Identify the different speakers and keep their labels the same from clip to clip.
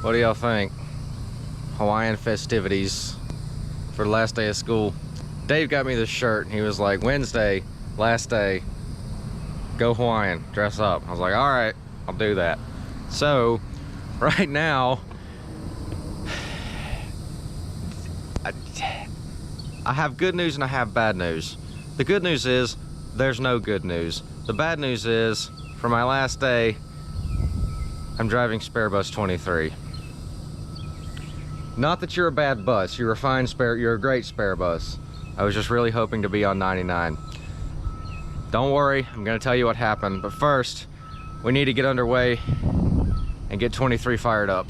Speaker 1: What do y'all think? Hawaiian festivities for the last day of school. Dave got me this shirt and he was like, Wednesday, last day, go Hawaiian, dress up. I was like, all right, I'll do that. So right now, I have good news and I have bad news. The good news is there's no good news. The bad news is for my last day, I'm driving spare bus 23. Not that you're a bad bus, you're a fine spare, you're a great spare bus. I was just really hoping to be on 99. Don't worry, I'm gonna tell you what happened, but first, we need to get underway and get 23 fired up.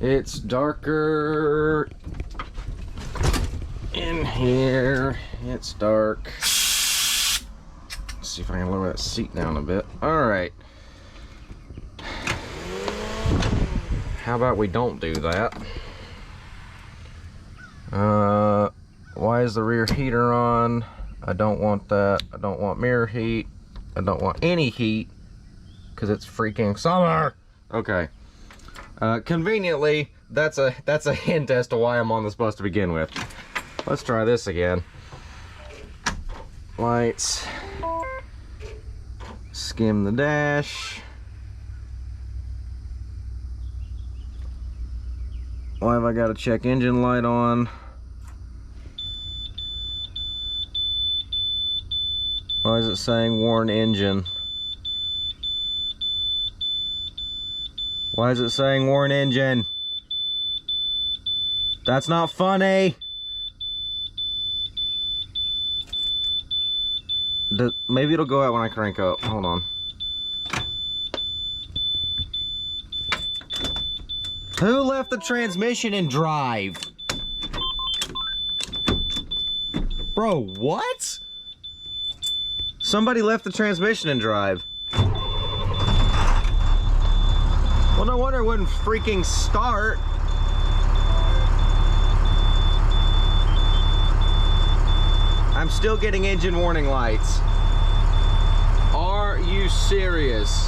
Speaker 1: It's darker in here. It's dark. Let's see if I can lower that seat down a bit. All right. How about we don't do that? Why is the rear heater on? I don't want that. I don't want mirror heat. I don't want any heat because it's freaking summer. Okay. Conveniently, that's a hint as to why I'm on this bus to begin with. Let's try this again. Lights. Skim the dash. Why have I got a check engine light on? Why is it saying worn engine? Why is it saying worn engine? That's not funny. Maybe it'll go out when I crank up. Hold on. Who left the transmission in drive? Bro, what? Somebody left the transmission in drive. Well, no wonder it wouldn't freaking start. I'm still getting engine warning lights. Are you serious?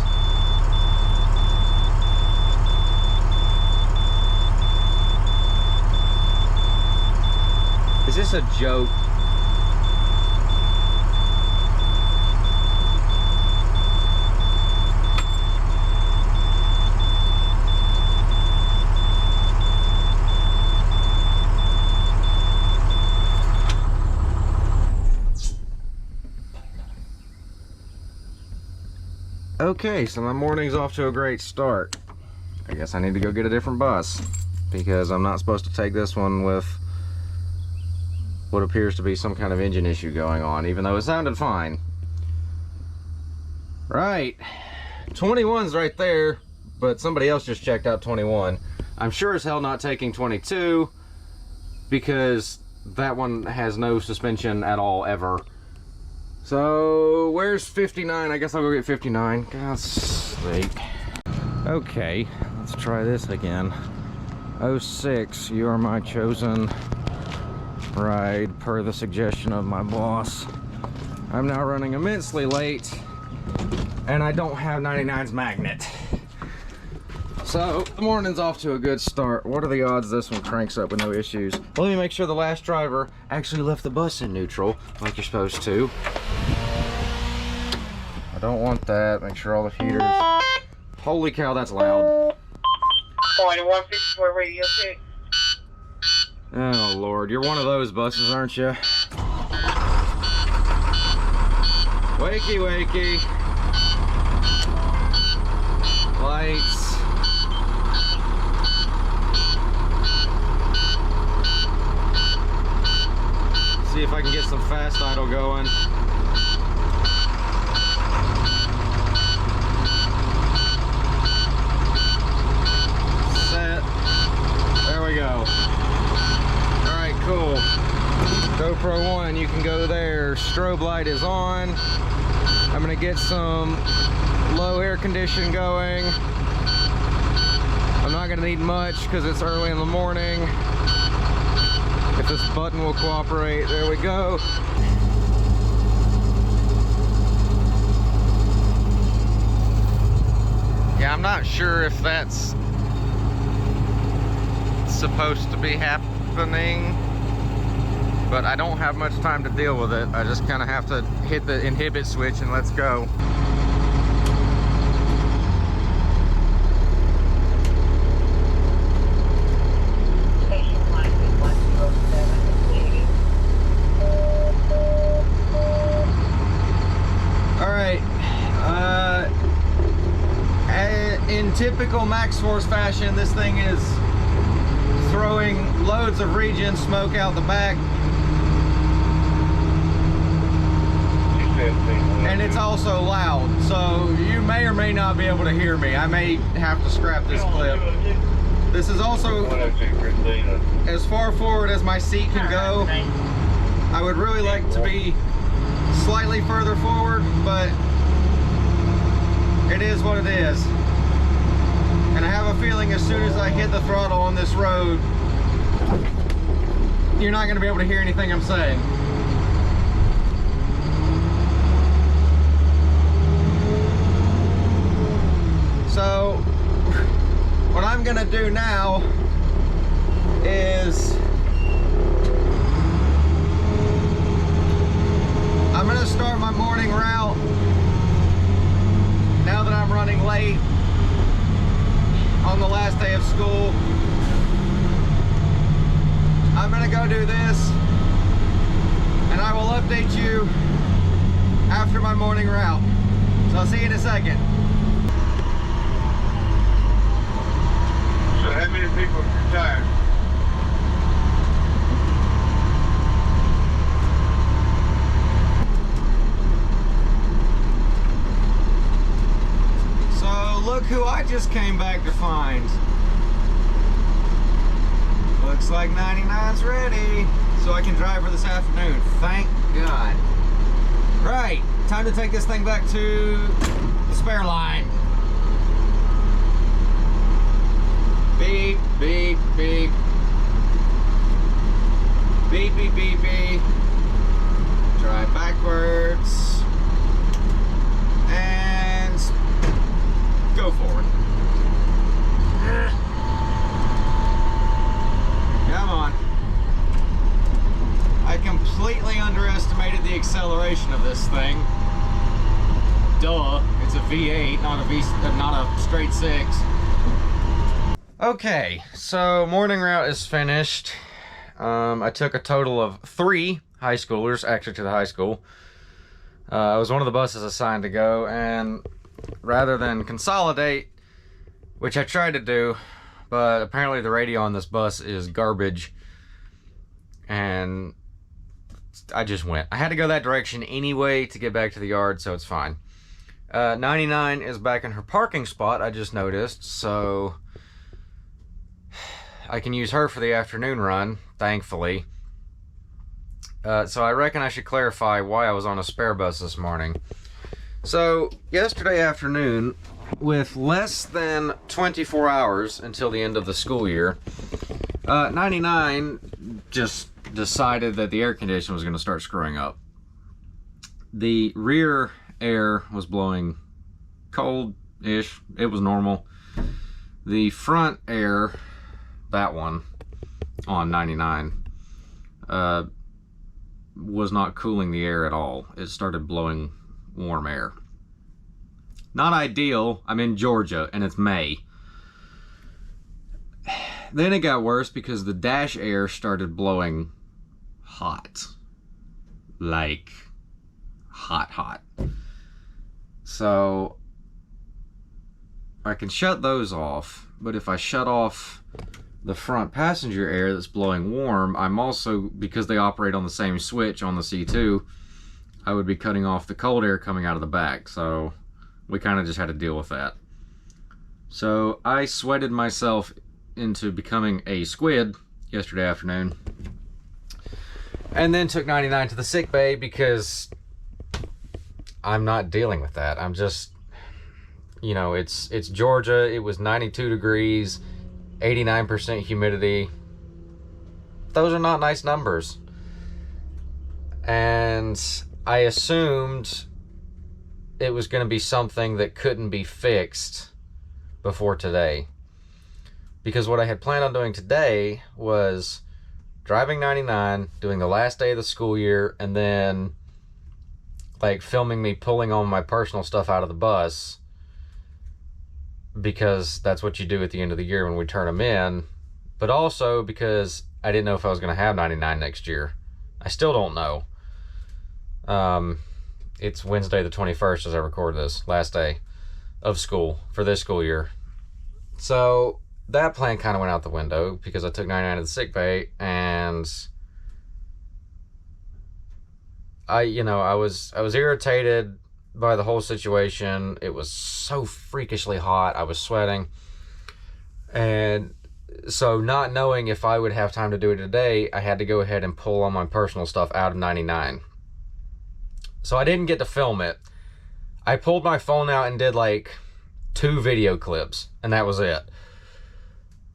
Speaker 1: Is this a joke? Okay, so my morning's off to a great start. I guess I need to go get a different bus because I'm not supposed to take this one with what appears to be some kind of engine issue going on, even though it sounded fine. Right, 21's right there, but somebody else just checked out 21. I'm sure as hell not taking 22 because that one has no suspension at all ever. So, where's 59? I guess I'll go get 59. God's sake. Okay, let's try this again. 06, you are my chosen ride per the suggestion of my boss. I'm now running immensely late, and I don't have 99's magnet. So, the morning's off to a good start. What are the odds this one cranks up with no issues? Well, let me make sure the last driver actually left the bus in neutral, like you're supposed to. I don't want that. Make sure all the heaters... Holy cow, that's loud.
Speaker 2: 154 radio 6.
Speaker 1: Oh, Lord. You're one of those buses, aren't you? Wakey, wakey. Lights. See if I can get some fast idle going. Set. There we go. Alright, cool. Go GoPro 1, you can go there. Strobe light is on. I'm gonna get some low air condition going. I'm not gonna need much because it's early in the morning. If this button will cooperate, there we go. Yeah, I'm not sure if that's supposed to be happening, but I don't have much time to deal with it. I just kind of have to hit the inhibit switch and let's go. In typical Max Force fashion, this thing is throwing loads of regen smoke out the back. And it's also loud, so you may or may not be able to hear me. I may have to scrap this clip. This is also as far forward as my seat can go. I would really like to be slightly further forward, but it is what it is. And I have a feeling as soon as I hit the throttle on this road, you're not going to be able to hear anything I'm saying. So, what I'm going to do now is I'm going to start my morning route now that I'm running late on the last day of school. I'm gonna go do this and I will update you after my morning route. So I'll see you in a second.
Speaker 2: So how many people retired?
Speaker 1: Look who I just came back to find. Looks like 99's ready, so I can drive her this afternoon. Thank God. Right, time to take this thing back to the spare line. Beep, beep, beep. Beep, beep, beep, beep. Drive backwards. And go forward. Come on. I completely underestimated the acceleration of this thing. Duh, it's a V8, not a straight 6. Okay, so morning route is finished. I took a total of 3 high schoolers actually to the high school. I was one of the buses assigned to go, and rather than consolidate, which I tried to do, but apparently the radio on this bus is garbage, and I just went. I had to go that direction anyway to get back to the yard, so it's fine. 99 is back in her parking spot, I just noticed, so I can use her for the afternoon run, thankfully. So I reckon I should clarify why I was on a spare bus this morning. So, yesterday afternoon, with less than 24 hours until the end of the school year, 99 just decided that the air conditioner was going to start screwing up. The rear air was blowing cold-ish. It was normal. The front air, that one, on 99, was not cooling the air at all. It started blowing warm air. Not ideal. I'm in Georgia and it's May. Then it got worse because the dash air started blowing hot. Like hot. So I can shut those off, but if I shut off the front passenger air that's blowing warm, I'm also, because they operate on the same switch on the C2, I would be cutting off the cold air coming out of the back, so we kind of just had to deal with that. So I sweated myself into becoming a squid yesterday afternoon, And then took 99 to the sick bay because I'm not dealing with that. I'm just, you know, it's Georgia. It was 92 degrees, 89% humidity. Those are not nice numbers. And I assumed it was going to be something that couldn't be fixed before today. Because what I had planned on doing today was driving 99, doing the last day of the school year, and then like filming me pulling on my personal stuff out of the bus, because that's what you do at the end of the year when we turn them in. But also because I didn't know if I was going to have 99 next year. I still don't know. It's Wednesday the 21st as I record this, last day of school for this school year. So that plan kind of went out the window because I took 99 to the sick bay, and I was irritated by the whole situation. It was so freakishly hot. I was sweating. And so not knowing if I would have time to do it today, I had to go ahead and pull all my personal stuff out of 99. So I didn't get to film it. I pulled my phone out and did like 2 video clips, and that was it.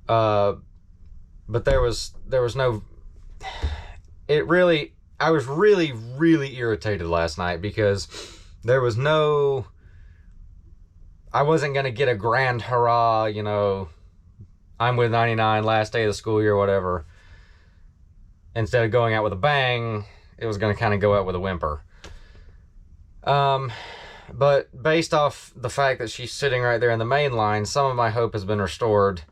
Speaker 1: But there was no, I was really irritated last night because there was no, I wasn't going to get a grand hurrah, you know, I'm with 99, last day of the school year, whatever. Instead of going out with a bang, it was going to kind of go out with a whimper. But based off the fact that she's sitting right there in the main line, some of my hope has been restored.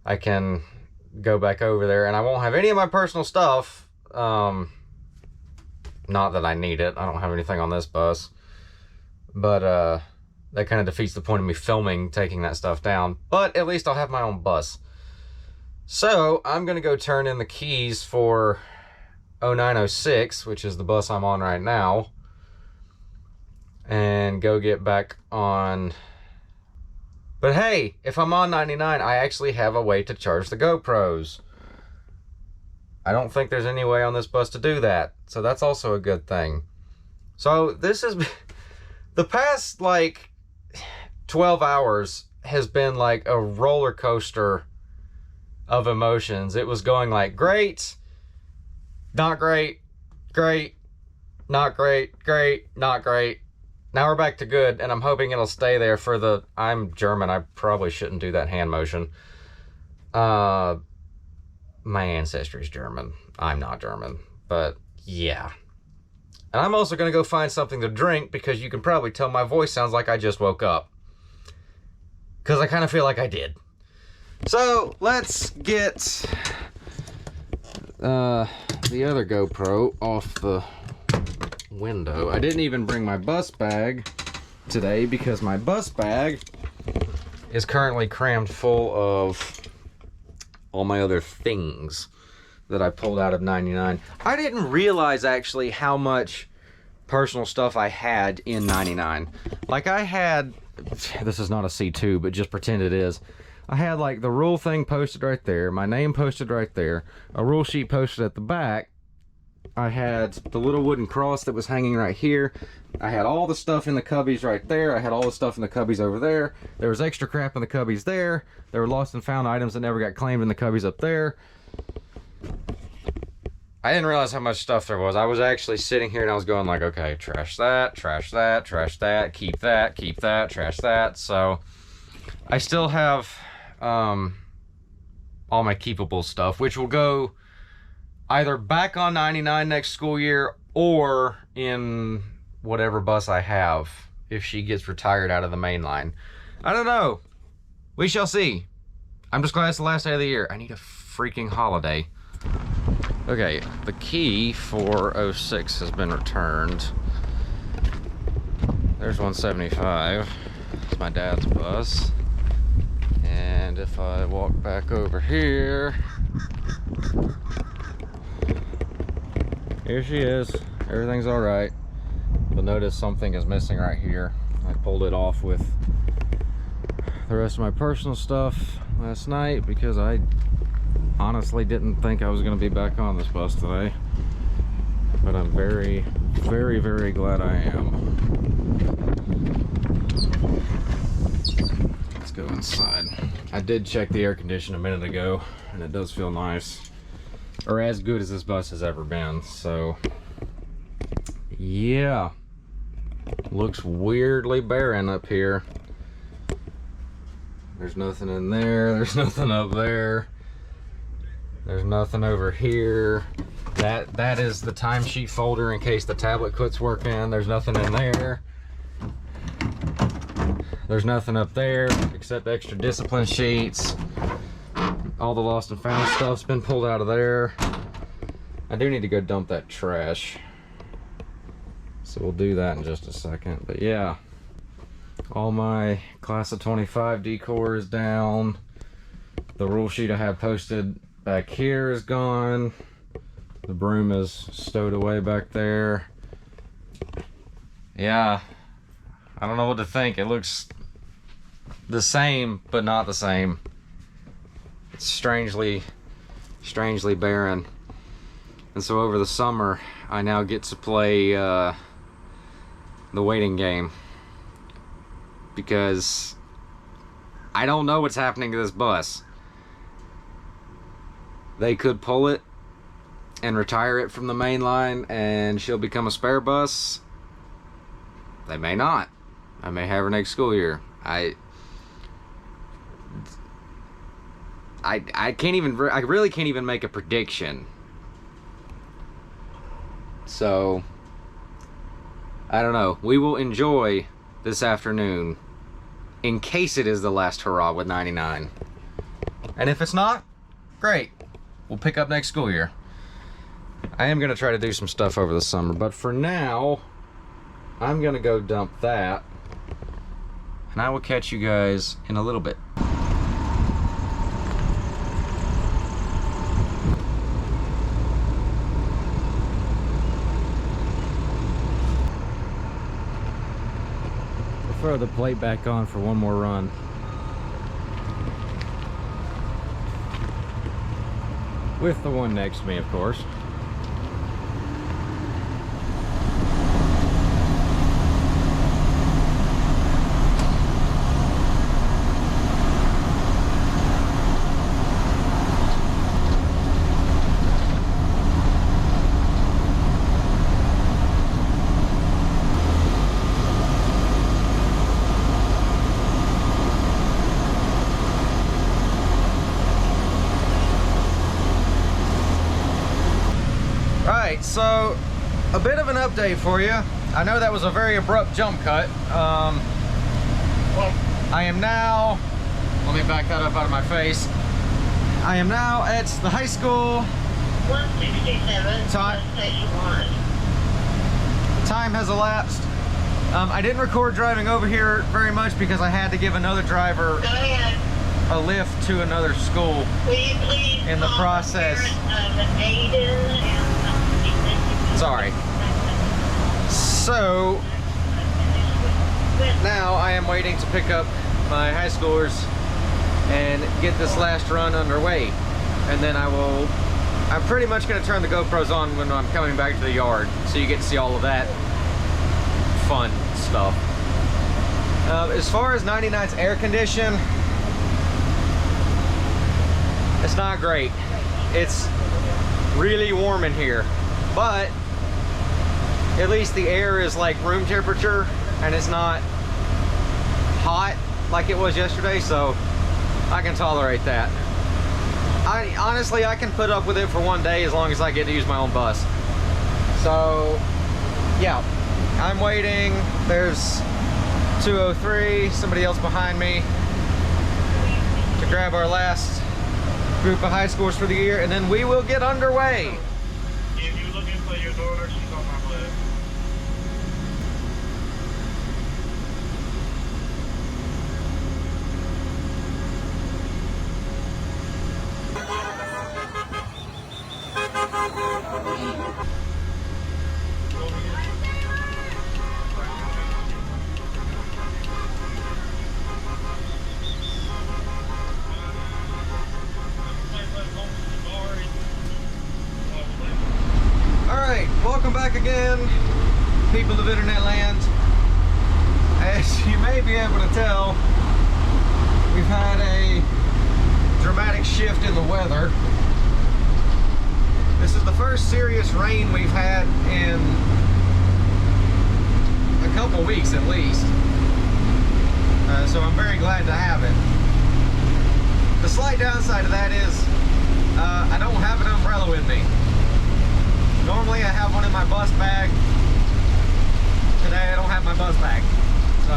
Speaker 1: I can go back over there, and I won't have any of my personal stuff. Not that I need it. I don't have anything on this bus. But that kind of defeats the point of me filming taking that stuff down. But at least I'll have my own bus. So I'm going to go turn in the keys for 0906, which is the bus I'm on right now, and go get back on. But hey, if I'm on 99, I actually have a way to charge the GoPros. I don't think there's any way on this bus to do that, so that's also a good thing. So this is the past like 12 hours has been like a roller coaster of emotions. It was going like great, not great, great, not great, great, not great. Now we're back to good, and I'm hoping it'll stay there for the... I'm German. I probably shouldn't do that hand motion. My ancestry's German. I'm not German. But, yeah. And I'm also going to go find something to drink, because you can probably tell my voice sounds like I just woke up. Because I kind of feel like I did. So, let's get the other GoPro off the window. I didn't even bring my bus bag today because my bus bag is currently crammed full of all my other things that I pulled out of 99. I didn't realize actually how much personal stuff I had in 99. Like I had, this is not a C2, but just pretend it is. I had like the rule thing posted right there, my name posted right there, a rule sheet posted at the back. I had the little wooden cross that was hanging right here. I had all the stuff in the cubbies right there. I had all the stuff in the cubbies over there. There was extra crap in the cubbies there. There were lost and found items that never got claimed in the cubbies up there. I didn't realize how much stuff there was. I was actually sitting here and I was going like, okay, trash that, trash that, trash that, keep that, trash that. So I still have all my keepable stuff, which will go either back on 99 next school year or in whatever bus I have if she gets retired out of the main line. I don't know. We shall see. I'm just glad it's the last day of the year. I need a freaking holiday. Okay, the key for 06 has been returned. There's 175. It's my dad's bus. And if I walk back over here, here she is. Everything's all right. You'll notice something is missing right here. I pulled it off with the rest of my personal stuff last night because I honestly didn't think I was going to be back on this bus today. but I'm very, very, very glad I am. Let's go inside. I did check the air conditioner a minute ago, and it does feel nice, or as good as this bus has ever been. So yeah, looks weirdly barren up here. There's nothing in there, there's nothing up there, there's nothing over here. That is the timesheet folder in case the tablet quits working. There's nothing in there. There's nothing up there except extra discipline sheets. All the lost and found stuff's been pulled out of there. I do need to go dump that trash, so we'll do that in just a second. But yeah, all my class of 25 decor is down. The rule sheet I had posted back here is gone. The broom is stowed away back there. Yeah, I don't know what to think. It looks the same, but not the same. It's strangely barren. And so over the summer, I now get to play the waiting game, because I don't know what's happening to this bus. They could pull it and retire it from the main line and she'll become a spare bus. They may not. I may have her next school year. I can't even, I really can't even make a prediction. So I don't know. We will enjoy this afternoon in case it is the last hurrah with 99. And if it's not, great. We'll pick up next school year. I am going to try to do some stuff over the summer, but for now, I'm going to go dump that, and I will catch you guys in a little bit. I'll throw the plate back on for one more run. With the one next to me, of course. So, a bit of an update for you. I know that was a very abrupt jump cut. I am now, let me back that up out of my face. I am now at the high school. 167, station 1. Time has elapsed. I didn't record driving over here very much because I had to give another driver a lift to another school in the process. Sorry. So now I am waiting to pick up my high schoolers and get this last run underway, and then I'm pretty much going to turn the GoPros on when I'm coming back to the yard, so you get to see all of that fun stuff. As far as 99's air condition, it's not great. It's really warm in here, but at least the air is like room temperature and it's not hot like it was yesterday, so I can tolerate that. Honestly, I can put up with it for one day as long as I get to use my own bus. So yeah, I'm waiting. There's 203, somebody else behind me, to grab our last group of high schoolers for the year, and then we will get underway.
Speaker 2: If you're looking for your daughter, she's on my list.
Speaker 1: back again, people of internet land. As you may be able to tell, we've had a dramatic shift in the weather. This is the first serious rain we've had in a couple weeks at least. So I'm very glad to have it. The slight downside of that is I don't have an umbrella with me. Normally I have one in my bus bag. Today I don't have my bus bag. So,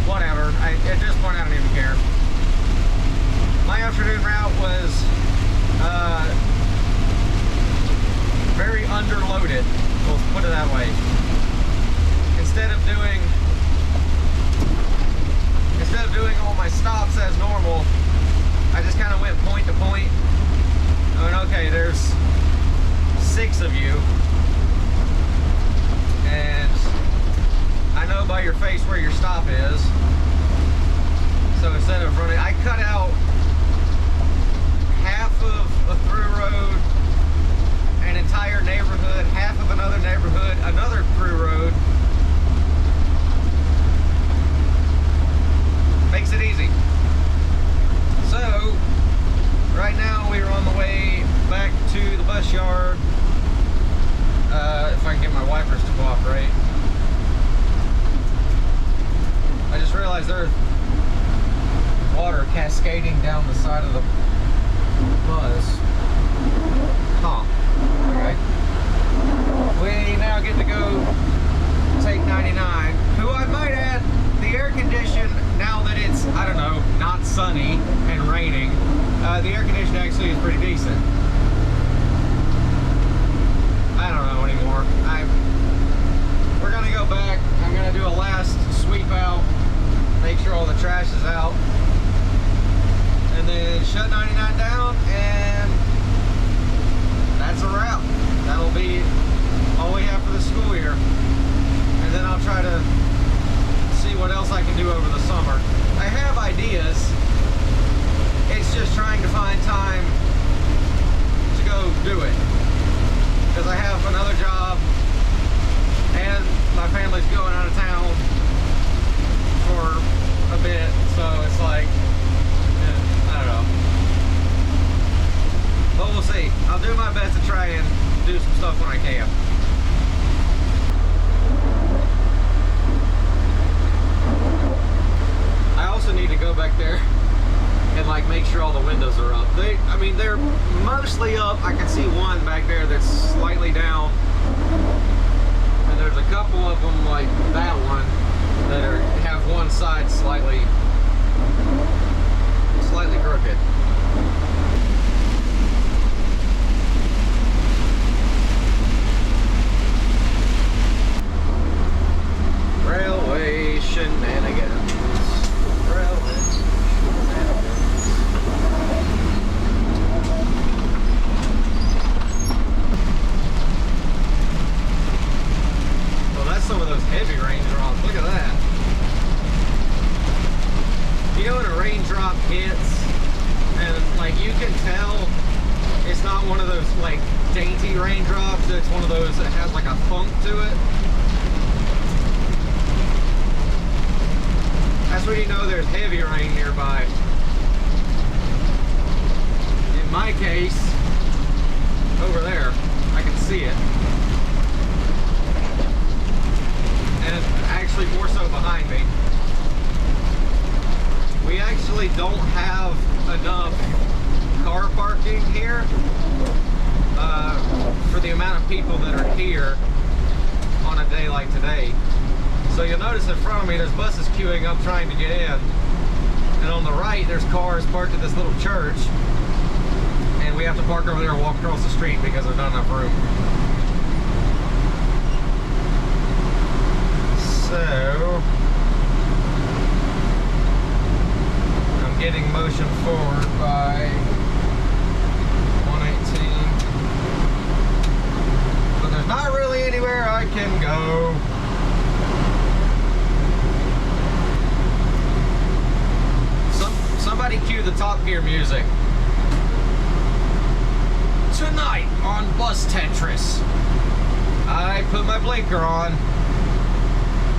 Speaker 1: whatever. At this point I don't even care. My afternoon route was very underloaded. We'll put it that way. Instead of doing all my stops as normal, I just kind of went point to point. I went, okay, there's 6 of you, and I know by your face where your stop is. So instead of running, I cut out half of a through road, an entire neighborhood, half of another neighborhood, another through road. Makes it easy. So, right now we are on the way back to the bus yard. If I can get my wipers to cooperate. I just realized there's water cascading down the side of the bus. Huh. Okay. We now get to go take 99, who I might add, the air condition, now that it's, I don't know, not sunny and raining, the air condition actually is pretty decent. I don't know anymore. We're gonna go back. I'm gonna do a last sweep out, make sure all the trash is out, and then shut 99 down, and that's a wrap. That'll be all we have for the school year. And then I'll try to see what else I can do over the summer. I have ideas. It's just trying to find time to go do it. Because I have another job, and my family's going out of town for a bit, so it's like, I don't know. But we'll see. I'll do my best to try and do some stuff when I can. I also need to go back there and like make sure all the windows are up. I mean, they're mostly up. I can see one back there that's slightly down, and there's a couple of them like that one that have one side slightly crooked. Railway shenanigans. Railway shenanigans. Well, that's some of those heavy raindrops. Look at that. You know when a raindrop hits and like you can tell it's not one of those like dainty raindrops, it's one of those that has like a thunk to it. That's when you know there's heavy rain nearby. In my case, over there, I can see it. And actually more so behind me. We actually don't have enough car parking here for the amount of people that are here on a day like today. So you'll notice in front of me there's buses queuing up trying to get in, and on the right there's cars parked at this little church, and we have to park over there and walk across the street because there's not enough room. So I'm getting motion forward by 118, but there's not really anywhere I can go. Somebody cue the Top Gear music. Tonight, night on bus Tetris. I put my blinker on.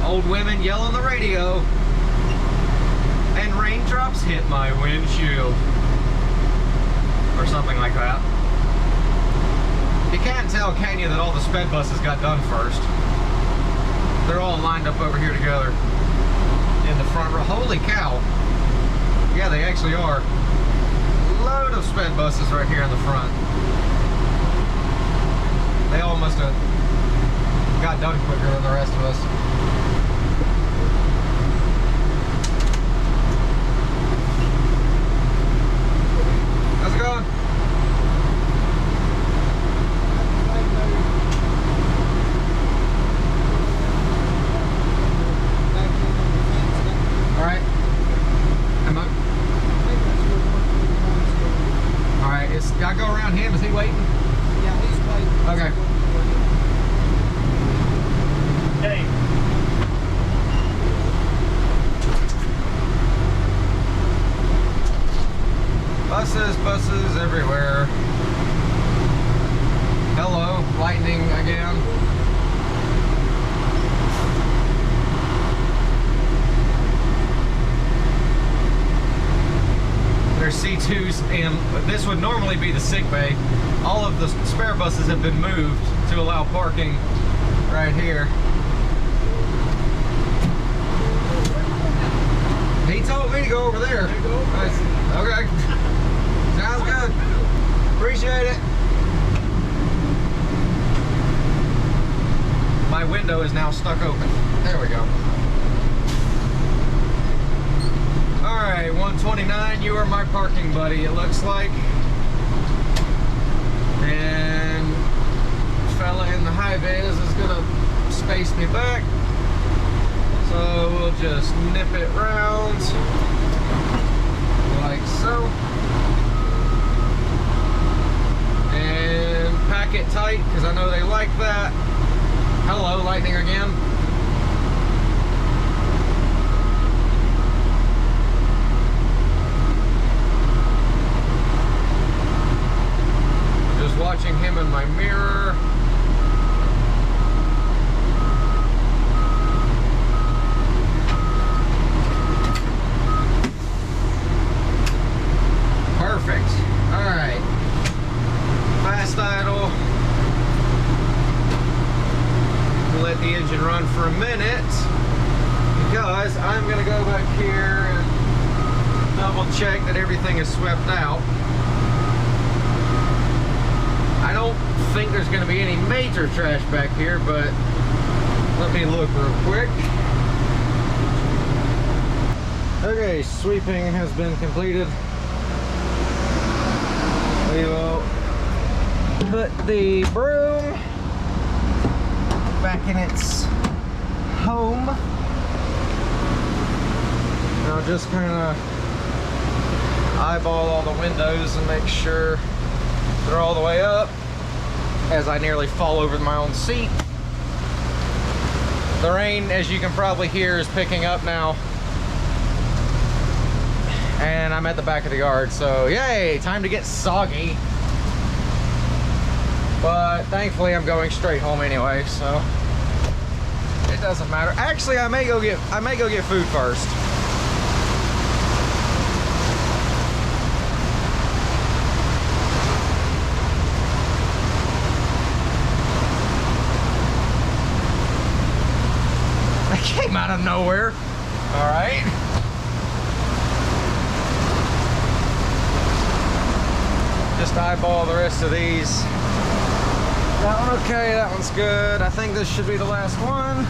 Speaker 1: Old women yell on the radio. And raindrops hit my windshield. Or something like that. You can't tell, can you, that all the sped buses got done first. They're all lined up over here together in the front row. Holy cow. Yeah, they actually are. Load of sped buses right here in the front. They all must have got done quicker than the rest of us. How's it going? Alright. Am I? Alright, I go around him. Is he waiting?
Speaker 3: Yeah, he's waiting.
Speaker 1: Okay.
Speaker 2: Hey.
Speaker 1: Buses everywhere. Hello, lightning again. There's C2s, and this would normally be the sick bay. All of the spare buses have been moved to allow parking right here. He told me to go over there. Nice. Okay. Sounds good. Appreciate it. My window is now stuck open. There we go. Alright, 129, you are my parking buddy, it looks like. And fella in the high vis is gonna space me back. So we'll just nip it round like so. And pack it tight, because I know they like that. Hello, lightning again. Just watching him in my mirror. Perfect. Alright. Fast idle. We'll let the engine run for a minute because I'm going to go back here and double check that everything is swept out. I don't think there's going to be any major trash back here, but let me look real quick. Okay, sweeping has been completed. We will put the broom back in its home. I'll just kind of eyeball all the windows and make sure they're all the way up as I nearly fall over my own seat. The rain, as you can probably hear, is picking up now. And I'm at the back of the yard, so yay, time to get soggy. But thankfully I'm going straight home anyway, so it doesn't matter. Actually, I may go get food first. That came out of nowhere. All right. Just eyeball the rest of these. That one okay, that one's good. I think this should be the last one.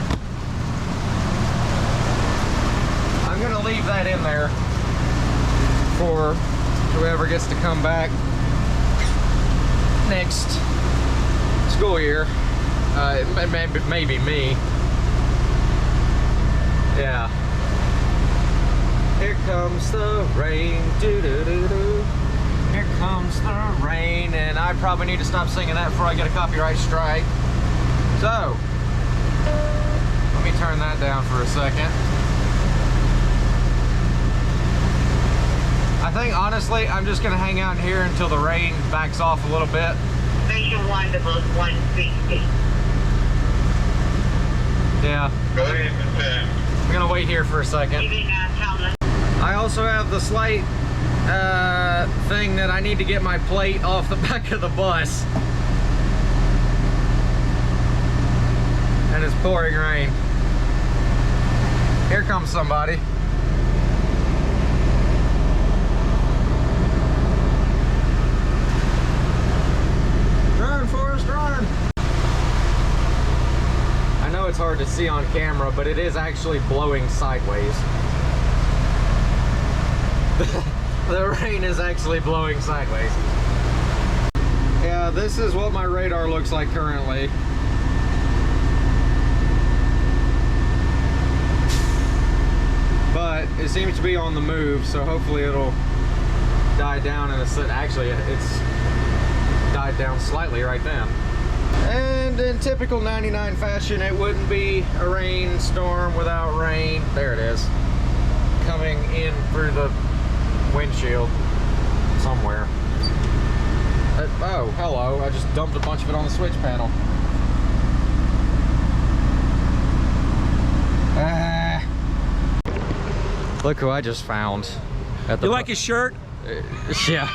Speaker 1: I'm gonna leave that in there for whoever gets to come back next school year. Maybe me. Yeah. Here comes the rain, doo-doo-doo-doo. Here comes the rain, and I probably need to stop singing that before I get a copyright strike. So, let me turn that down for a second. I think, honestly, I'm just gonna hang out here until the rain backs off a little bit.
Speaker 4: Station 1 to both 160.
Speaker 1: Yeah.
Speaker 2: Go ahead, Miss Sam.
Speaker 1: I'm gonna wait here for a second.
Speaker 4: Leaving Townless.
Speaker 1: I also have the slight thing that I need to get my plate off the back of the bus. And it's pouring rain. Here comes somebody. Run, Forrest, run! I know it's hard to see on camera, but it is actually blowing sideways. The rain is actually blowing sideways. Yeah, this is what my radar looks like currently. But it seems to be on the move, so hopefully it'll die down in a second. Actually, it's died down slightly right then. And in typical 99 fashion, it wouldn't be a rainstorm without rain. There it is. Coming in through the windshield somewhere. Oh, hello. I just dumped a bunch of it on the switch panel. Look who I just found. At the
Speaker 5: You like his shirt?
Speaker 1: Yeah.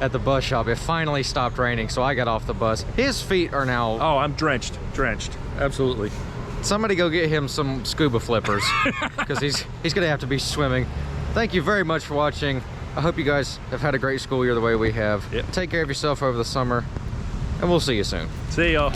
Speaker 1: At the bus shop. It finally stopped raining, so I got off the bus. His feet are now...
Speaker 5: Oh, I'm drenched. Absolutely.
Speaker 1: Somebody go get him some scuba flippers, because he's gonna have to be swimming. Thank you very much for watching. I hope you guys have had a great school year the way we have.
Speaker 5: Yep.
Speaker 1: Take care of yourself over the summer, and we'll see you soon.
Speaker 5: See y'all.